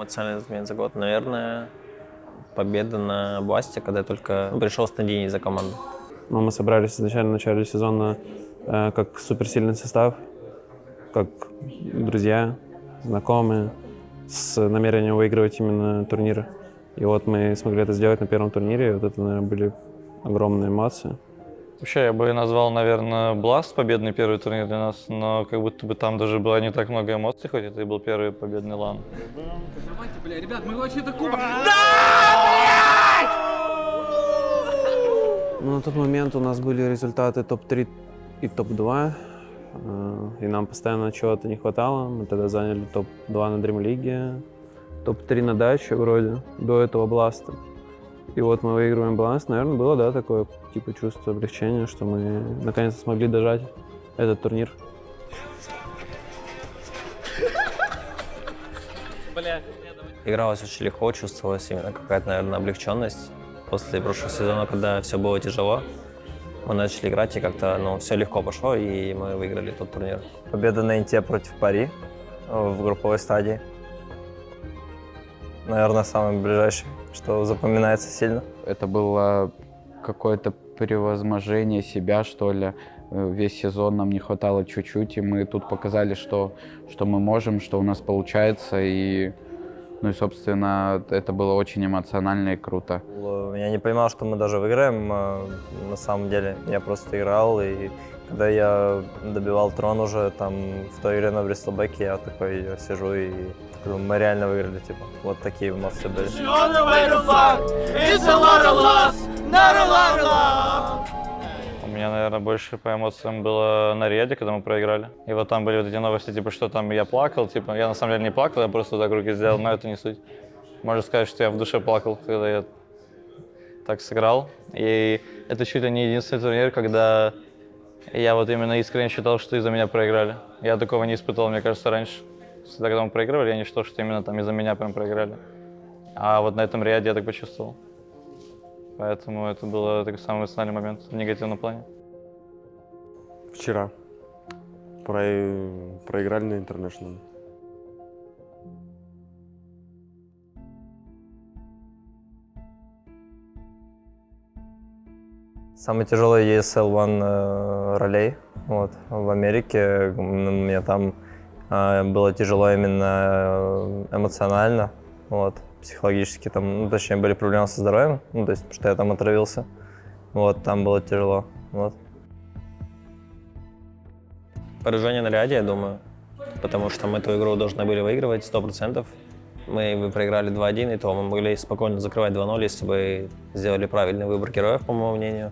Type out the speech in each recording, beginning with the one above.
эмоциональный момент за год? Наверное, победа на Бласте, когда я только пришел с Надиней за команду. Ну, мы собрались изначально в начале сезона как суперсильный состав, как друзья, знакомые, с намерением выигрывать именно турниры. И вот мы смогли это сделать на первом турнире, и вот это, наверное, были огромные эмоции. Вообще, я бы назвал, наверное, Blast победный первый турнир для нас, но как будто бы там даже было не так много эмоций, хоть это и был первый победный лан. Давайте, бля, ребят, мы вообще-то кубок. Ну, на тот момент у нас были результаты топ-3 и топ-2, и нам постоянно чего-то не хватало. Мы тогда заняли топ-2 на Dream League, топ-3 на даче вроде, до этого Бласта. И вот мы выигрываем Бласт. Наверное, было, да, такое типа чувство облегчения, что мы наконец-то смогли дожать этот турнир. Игралось очень легко, чувствовалась именно какая-то, наверное, облегченность. После прошлого сезона, когда все было тяжело, мы начали играть, и как-то все легко пошло, и мы выиграли тот турнир. Победа на Инте против Пари в групповой стадии. Наверное, самый ближайший, что запоминается сильно. Это было какое-то превозможение себя, что ли. Весь сезон нам не хватало чуть-чуть, и мы тут показали, что мы можем, что у нас получается. И, собственно, это было очень эмоционально и круто. Я не понимал, что мы даже выиграем, на самом деле. Я просто играл, и когда я добивал трон уже там в той игре на Бристолбеке, я такой сижу и думаю, мы реально выиграли, типа. Вот такие эмоции были. У меня, наверное, больше по эмоциям было на ряде, когда мы проиграли. И вот там были вот эти новости, типа, что там я плакал, типа, я на самом деле не плакал, я просто так руки сделал, но это не суть. Можно сказать, что я в душе плакал, когда я так сыграл. И это чуть ли не единственный турнир, когда я вот именно искренне считал, что из-за меня проиграли. Я такого не испытывал, мне кажется, раньше. Всегда, когда мы проигрывали, я не считал, что именно там из-за меня прям проиграли. А вот на этом ряде я так почувствовал. Поэтому это был такой самый эмоциональный момент в негативном плане. Вчера проиграли на International. Самый тяжелый ESL One ролей в Америке. Мне там было тяжело именно эмоционально, психологически, там, точнее, были проблемы со здоровьем, то есть, потому что я там отравился, там было тяжело, Поражение на ряде, я думаю, потому что мы эту игру должны были выигрывать 100%. Мы проиграли 2-1, и то мы могли спокойно закрывать 2-0, если бы сделали правильный выбор героев, по моему мнению.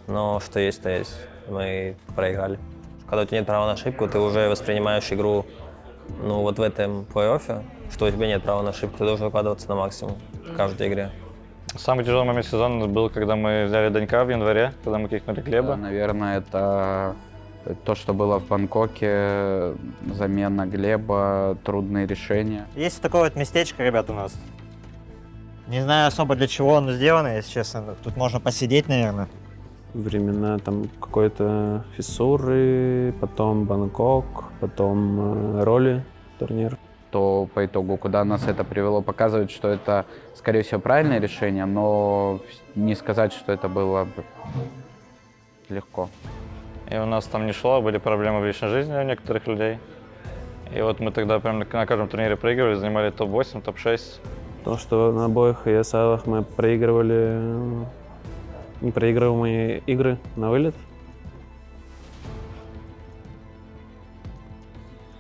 Но что есть, то есть. Мы проиграли. Когда у тебя нет права на ошибку, ты уже воспринимаешь игру в этом плей-оффе, что у тебя нет права на ошибку, ты должен выкладываться на максимум в каждой игре. Самый тяжелый момент сезона был, когда мы взяли Данька в январе, когда мы кикнули Глеба. Наверное, это то, что было в Бангкоке, замена Глеба, трудные решения. Есть такое вот местечко, ребят, у нас. Не знаю особо для чего оно сделано, если честно. Тут можно посидеть, наверное. Времена там какой-то фиссуры, потом Бангкок, потом роли турнир. То по итогу, куда нас это привело, показывает, что это, скорее всего, правильное решение, но не сказать, что это было легко. И у нас там не шло, были проблемы в личной жизни у некоторых людей. И вот мы тогда прям на каждом турнире проигрывали, занимали топ-8, топ-6. То, что на обоих ESL мы проигрывали непроигрываемые игры на вылет.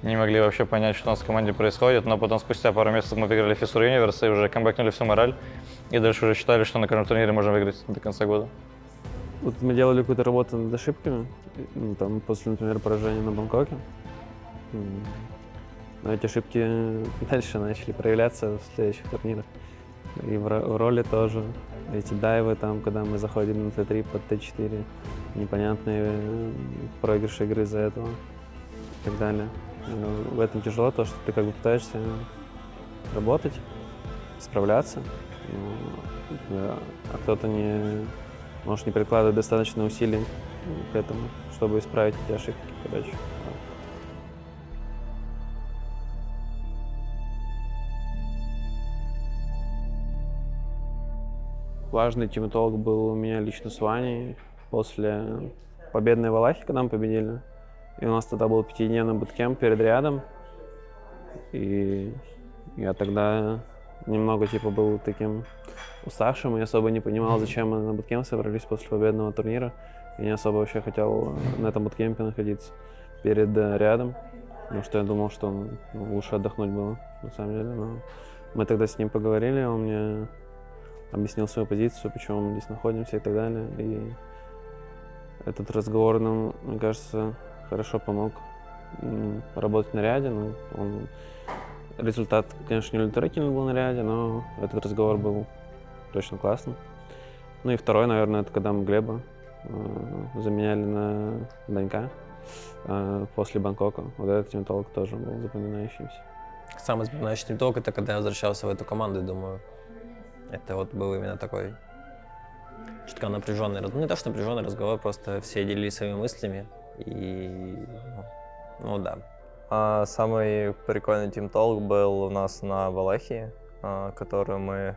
Не могли вообще понять, что у нас в команде происходит, но потом спустя пару месяцев мы выиграли Fissure Universe и уже камбэкнули всю мораль. И дальше уже считали, что на каждом турнире можем выиграть до конца года. Вот мы делали какую-то работу над ошибками, там, после, например, поражения на Бангкоке. Но эти ошибки дальше начали проявляться в следующих турнирах. И в роли тоже. Эти дайвы, там, когда мы заходили на Т3 под Т4, непонятные проигрыши игры из-за этого и так далее. В этом тяжело то, что ты как бы пытаешься работать, справляться, а кто-то может не прикладывать достаточно усилий к этому, чтобы исправить эти ошибки, короче. важный тимтолк был у меня лично с Ваней после победной Валахи, когда мы победили. И у нас тогда был 5-дневный буткемп перед рядом. И я тогда немного типа был таким уставшим и особо не понимал, зачем мы на буткемп собрались после победного турнира. И не особо вообще хотел на этом буткемпе находиться перед рядом, потому что я думал, что лучше отдохнуть было, на самом деле. Но мы тогда с ним поговорили, он мне объяснил свою позицию, почему мы здесь находимся и так далее. И этот разговор нам, мне кажется, хорошо помог работать в наряде. Ну, результат, конечно, не удовлетворительный был в наряде, но этот разговор был точно классным. Ну и второй, наверное, это когда мы Глеба заменяли на Данька после Бангкока. Вот этот тимтолк тоже был запоминающимся. Самый запоминающий тимтолк — это когда я возвращался в эту команду, и думаю, это вот был именно такой чутка напряженный, ну не то что напряженный разговор, просто все делились своими мыслями, и ну да. Самый прикольный тимтолк был у нас на Валахии, который мы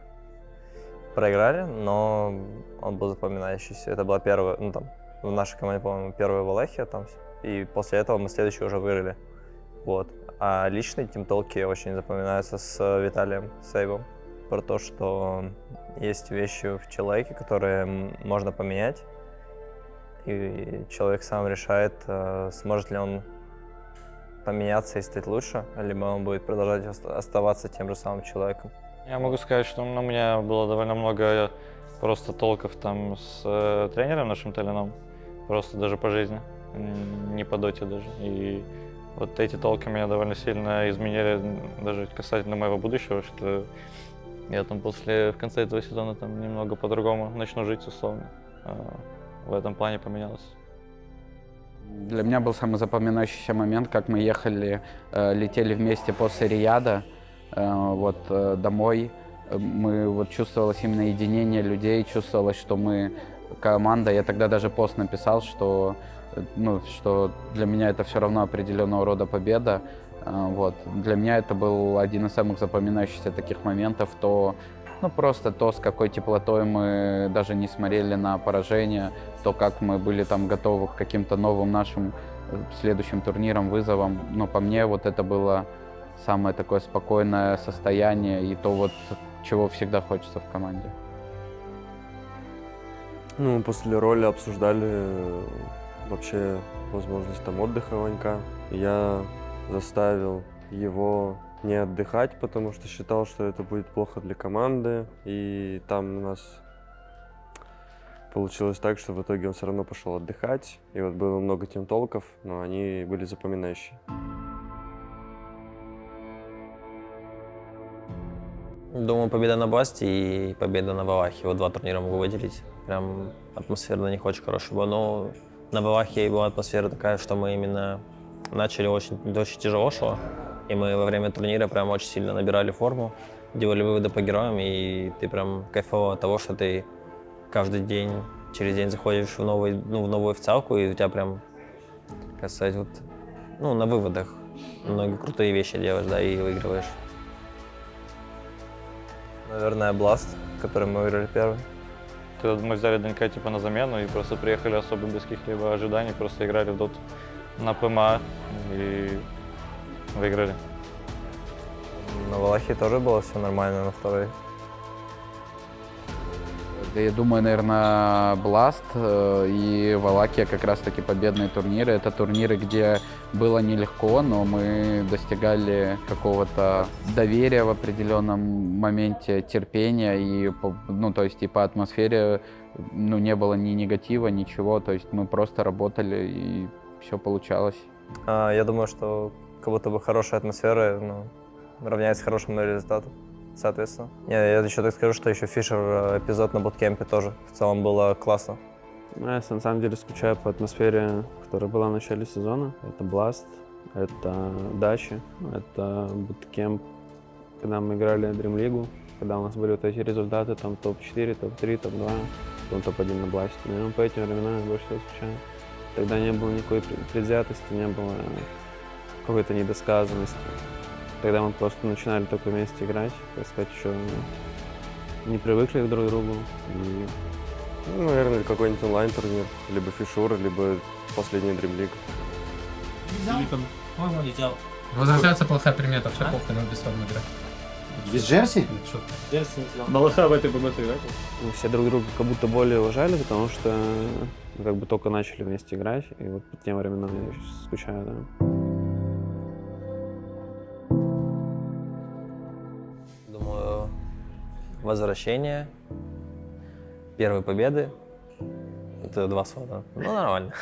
проиграли, но он был запоминающийся. Это была первая, ну там, в нашей команде, по-моему, первая Валахия там, и после этого мы следующую уже выиграли. Вот. А личные тимтолки очень запоминаются с Виталием Сейбом. Про то, что есть вещи в человеке, которые можно поменять, и человек сам решает, сможет ли он поменяться и стать лучше, либо он будет продолжать оставаться тем же самым человеком. Я могу сказать, что у меня было довольно много просто толков там с тренером нашим Талином, просто даже по жизни, не по доте даже. И вот эти толки меня довольно сильно изменили даже касательно моего будущего, что я там в конце этого сезона там немного по-другому начну жить условно. В этом плане поменялось. Для меня был самый запоминающийся момент, как мы летели вместе после Рияда домой. Мы чувствовалось именно единение людей, чувствовалось, что мы команда. Я тогда даже пост написал, что для меня это все равно определенного рода победа. Для меня это был один из самых запоминающихся таких моментов, просто то, с какой теплотой мы даже не смотрели на поражение, то, как мы были там готовы к каким-то новым нашим следующим турнирам, вызовам. Но по мне это было самое такое спокойное состояние и то, чего всегда хочется в команде. Ну, после роли обсуждали вообще возможность там отдыха Ванька. Я заставил его не отдыхать, потому что считал, что это будет плохо для команды. И там у нас получилось так, что в итоге он все равно пошел отдыхать. И было много тимтолков, но они были запоминающие. Думаю, победа на Басте и победа на Валахе. Вот два турнира могу выделить. Прям атмосфера на них очень хорошая была. Но на Валахе была атмосфера такая, что мы именно начали очень тяжело шло. И мы во время турнира прям очень сильно набирали форму, делали выводы по героям, и ты прям кайфовал от того, что ты каждый день, через день заходишь в новую официалку, и у тебя прям, как сказать, на выводах многие крутые вещи делаешь, да, и выигрываешь. Наверное, Blast, который мы выиграли первый. Мы взяли Данька на замену и просто приехали особо без каких-либо ожиданий, просто играли в доту на ПМА и выиграли. На Валахии тоже было все нормально на второй. Да, я думаю, наверное, Blast и Валахия как раз-таки победные турниры. Это турниры, где было нелегко, но мы достигали какого-то доверия в определенном моменте, терпения. И, по атмосфере не было ни негатива, ничего. То есть мы просто работали, и все получалось. Я думаю, что как будто бы хорошая атмосфера равняется хорошему результату, соответственно. Я еще так скажу, что еще Фишер эпизод на буткемпе тоже в целом было классно. Я на самом деле скучаю по атмосфере, которая была в начале сезона. Это Blast, это Дачи, это буткемп, когда мы играли Dream League, когда у нас были эти результаты, там топ-4, топ-3, топ-2, потом топ-1 на Blast. Наверное, по этим временам я больше всего скучаю. Тогда не было никакой предвзятости, не было какой-то недосказанности. Тогда мы просто начинали только вместе играть, так сказать, еще не привыкли друг к другу. И Ну, наверное, какой-нибудь онлайн-турнир, либо фишур, либо последний Dream League. Возвращается плохая примета, все плохо, надо без вами играть. Без Джерси? мы все друг друга как будто более уважали, потому что мы как бы только начали вместе играть, и вот по тем временам я сейчас скучаю, да. Думаю, возвращение, первые победы. Это 2 слова. Ну, нормально.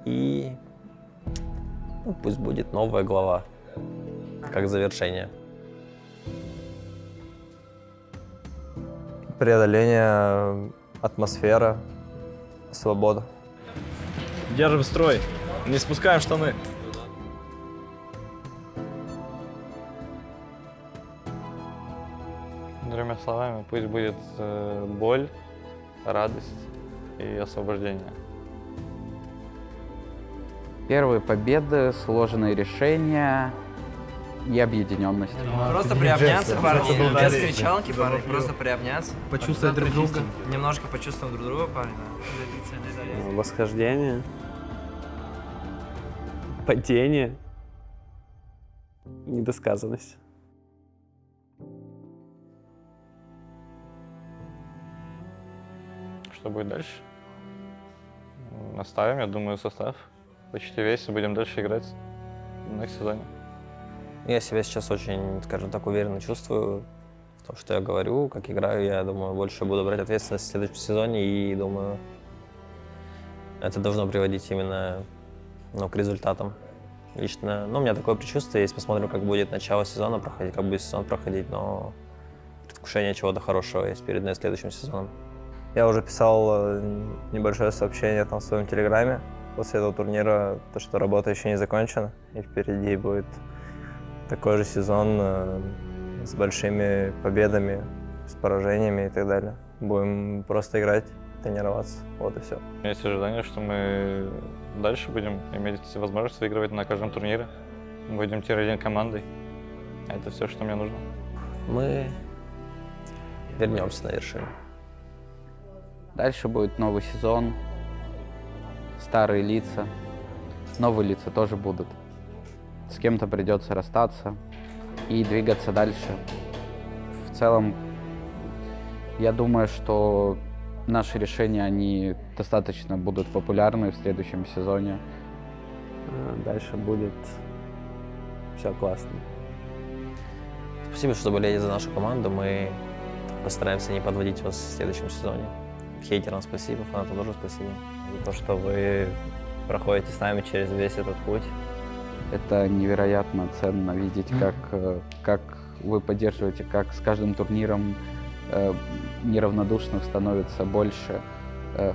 И ну, пусть будет новая глава, как завершение. Преодоление, атмосфера, свобода. Держим строй, не спускаем штаны. Другими словами, пусть будет боль, радость и освобождение. Первые победы, сложные решения и объединенность. Просто приобняться, парни, без кричалки, парни, просто приобняться. Почувствовать друг друга. Немножко почувствовать друг друга, парни, да. Восхождение, падение, недосказанность. Что будет дальше? Оставим, я думаю, состав. Почти весь, и будем дальше играть в next сезоне. Я себя сейчас очень, скажем так, уверенно чувствую в том, что я говорю, как играю. Я думаю, больше буду брать ответственность в следующем сезоне и думаю, это должно приводить именно к результатам. Лично, у меня такое предчувствие есть. Посмотрим, как будет начало сезона проходить, как будет сезон проходить, но предвкушение чего-то хорошего есть перед следующим сезоном. Я уже писал небольшое сообщение там в своем телеграме после этого турнира, то, что работа еще не закончена, и впереди будет такой же сезон с большими победами, с поражениями и так далее. Будем просто играть, тренироваться, вот и все. У меня есть ожидание, что мы дальше будем иметь возможность выигрывать на каждом турнире. Мы будем тир-1 командой. Это все, что мне нужно. Мы вернемся на вершину. Дальше будет новый сезон, старые лица, новые лица тоже будут. С кем-то придется расстаться и двигаться дальше. В целом, я думаю, что наши решения, они достаточно будут популярны в следующем сезоне. Дальше будет все классно. Спасибо, что болеете за нашу команду. Мы постараемся не подводить вас в следующем сезоне. Хейтерам спасибо, фанатам тоже спасибо. За то, что вы проходите с нами через весь этот путь. Это невероятно ценно видеть, как вы поддерживаете, как с каждым турниром неравнодушных становится больше.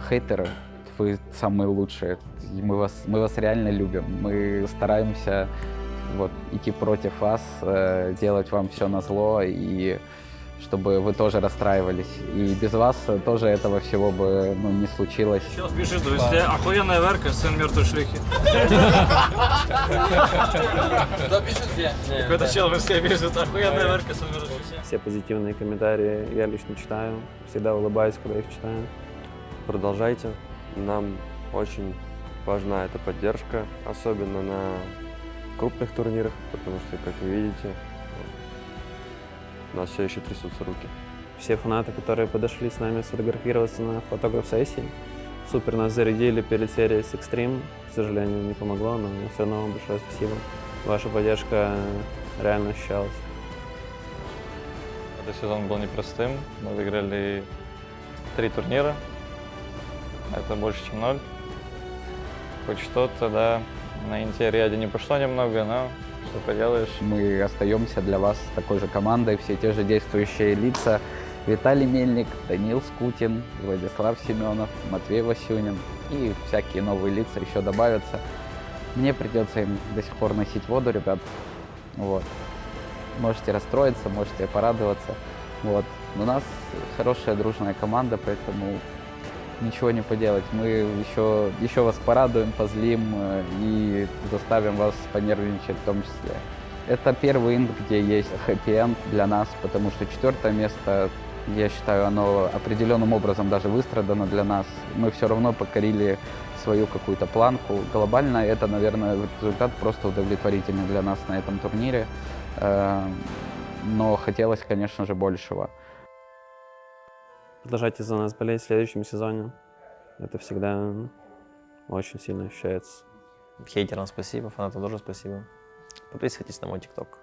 Хейтеры, вы самые лучшие. Мы вас реально любим. Мы стараемся идти против вас, делать вам все назло, и чтобы вы тоже расстраивались. И без вас тоже этого всего бы не случилось. Сейчас пишет, друзья, охуенная верка, сын мертвой шлюхи. Кто пишет где? Какой-то чел в инсте пишет, охуенная верка, сын мертвой шлюхи. Все позитивные комментарии я лично читаю, всегда улыбаюсь, когда их читаю. Продолжайте. Нам очень важна эта поддержка, особенно на крупных турнирах, потому что, как вы видите, у нас все еще трясутся руки. Все фанаты, которые подошли с нами сфотографироваться на фотограф-сессии, супер нас зарядили перед серией с Extreme. К сожалению, не помогло, но все равно вам большое спасибо. Ваша поддержка реально ощущалась. Этот сезон был непростым. Мы выиграли 3 турнира. Это больше, чем 0. Хоть что-то, да, на Инте-ряде не пошло немного, но что поделаешь. Мы остаемся для вас такой же командой, все те же действующие лица. Виталий Мельник, Даниил Скутин, Владислав Семенов, Матвей Васюнин и всякие новые лица еще добавятся. Мне придется им до сих пор носить воду, ребят. Можете расстроиться, можете порадоваться. У нас хорошая дружная команда, поэтому ничего не поделать. Мы еще вас порадуем, позлим и заставим вас понервничать в том числе. Это первый инт, где есть хэппи-энд для нас, потому что 4 место, я считаю, оно определенным образом даже выстрадано для нас. Мы все равно покорили свою какую-то планку. Глобально это, наверное, результат просто удовлетворительный для нас на этом турнире. Но хотелось, конечно же, большего. Продолжайте за нас болеть в следующем сезоне. Это всегда очень сильно ощущается. Хейтерам спасибо, фанатам тоже спасибо. Подписывайтесь на мой ТикТок.